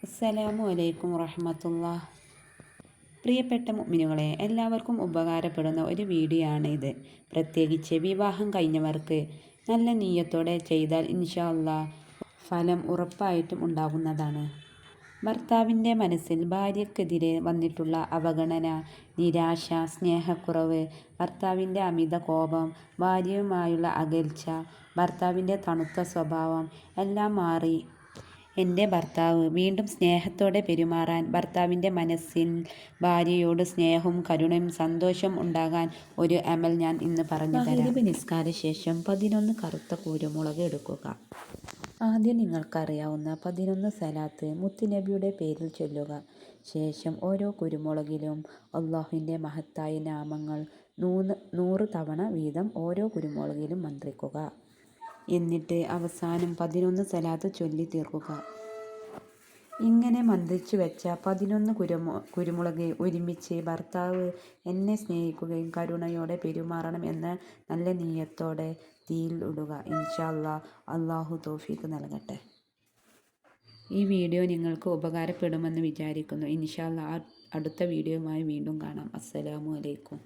അസ്സലാമു അലൈക്കും വറഹ്മത്തുള്ളാഹി. പ്രിയപ്പെട്ട മുഅ്മിനുകളെ, എല്ലാവർക്കും ഉപകാരപ്പെടുന്ന ഒരു വീഡിയോ ആണ് ഇത്. പ്രത്യേകിച്ച് വിവാഹം കഴിഞ്ഞവർക്ക് നല്ല നിയ്യത്തോടെ ചെയ്താൽ ഇൻഷാ അല്ലാഹ് ഫലം ഉറപ്പായിട്ടും ഉണ്ടാകുന്നതാണ്. ഭർത്താവിൻ്റെ മനസ്സിൽ ഭാര്യയ്ക്കെതിരെ വന്നിട്ടുള്ള അവഗണന, നിരാശ, സ്നേഹക്കുറവ്, ഭർത്താവിൻ്റെ അമിത കോപം, ഭാര്യയുമായുള്ള അകൽച്ച, ഭർത്താവിൻ്റെ തണുത്ത സ്വഭാവം എല്ലാം മാറി എൻ്റെ ഭർത്താവ് വീണ്ടും സ്നേഹത്തോടെ പെരുമാറാൻ, ഭർത്താവിൻ്റെ മനസ്സിൽ ഭാര്യയോട് സ്നേഹവും കരുണയും സന്തോഷവും ഉണ്ടാകാൻ ഒരു അമൽ ഞാൻ ഇന്ന് പറഞ്ഞു തരാം. മഗ്‌രിബ് നിസ്കാര ശേഷം 11 കറുത്ത കുരുമുളക് എടുക്കുക. ആദ്യം നിങ്ങൾക്കറിയാവുന്ന 11 സ്വലാത്ത് മുത്തുനബിയുടെ പേരിൽ ചൊല്ലുക. ശേഷം ഓരോ കുരുമുളകിലും അല്ലാഹുവിൻ്റെ മഹത്തായ നാമങ്ങൾ 100 തവണ വീതം ഓരോ കുരുമുളകിലും മന്ത്രിക്കുക. എന്നിട്ട് അവസാനം 11 സ്വലാത്ത് ചൊല്ലി തീർക്കുക. ഇങ്ങനെ മന്ത്രിച്ചു വെച്ച 11 കുരുമുളക് ഒരുമിച്ച് ഭർത്താവ് എന്നെ സ്നേഹിക്കുകയും കരുണയോടെ പെരുമാറണം എന്ന നല്ല നിയ്യത്തോടെ തീയിൽ ഇടുക. ഇൻഷാ അല്ലാഹ് അല്ലാഹു തൗഫീഖ് നൽകട്ടെ. ഈ വീഡിയോ നിങ്ങൾക്ക് ഉപകാരപ്പെടുമെന്ന് വിചാരിക്കുന്നു. ഇൻഷാ അല്ലാഹ് അടുത്ത വീഡിയോയുമായി വീണ്ടും കാണാം. അസ്സലാമു അലൈക്കും.